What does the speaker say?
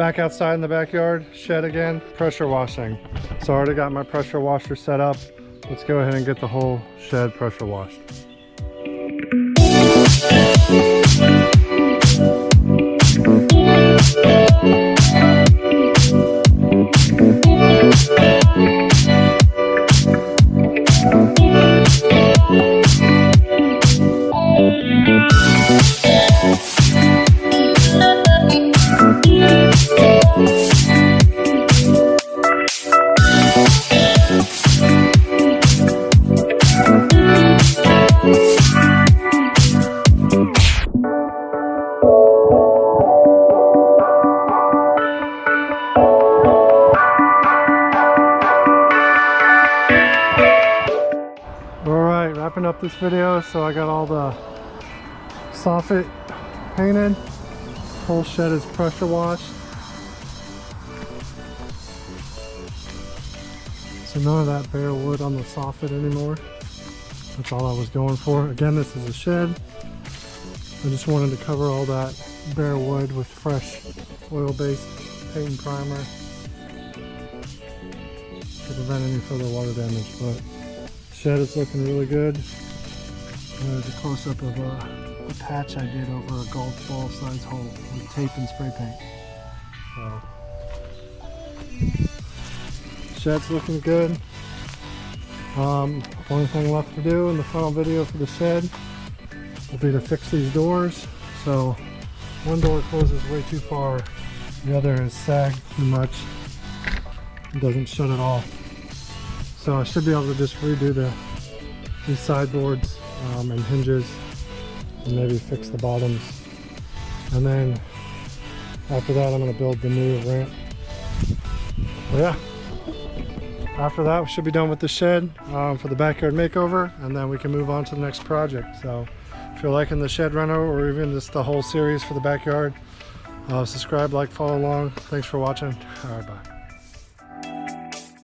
Back outside in the backyard, shed again, pressure washing. So I already got my pressure washer set up. Let's go ahead and get the whole shed pressure washed. Alright, wrapping up this video. So I got all the soffit painted. Whole shed is pressure washed. So none of that bare wood on the soffit anymore. That's all I was going for. Again, this is a shed. I just wanted to cover all that bare wood with fresh oil-based paint and primer to prevent any further water damage. But shed is looking really good. There's a close-up of a patch I did over a golf ball size hole with tape and spray paint. So, shed's looking good. Only thing left to do in the final video for the shed will be to fix these doors. So one door closes way too far, the other is sagged too much. It doesn't shut it off. So I should be able to just redo these sideboards and hinges, and maybe fix the bottoms. And then after that, I'm going to build the new ramp. But yeah, after that we should be done with the shed for the backyard makeover, and then we can move on to the next project. So if you're liking the shed reno, or even just the whole series for the backyard, subscribe, like, follow along. Thanks for watching. All right, bye.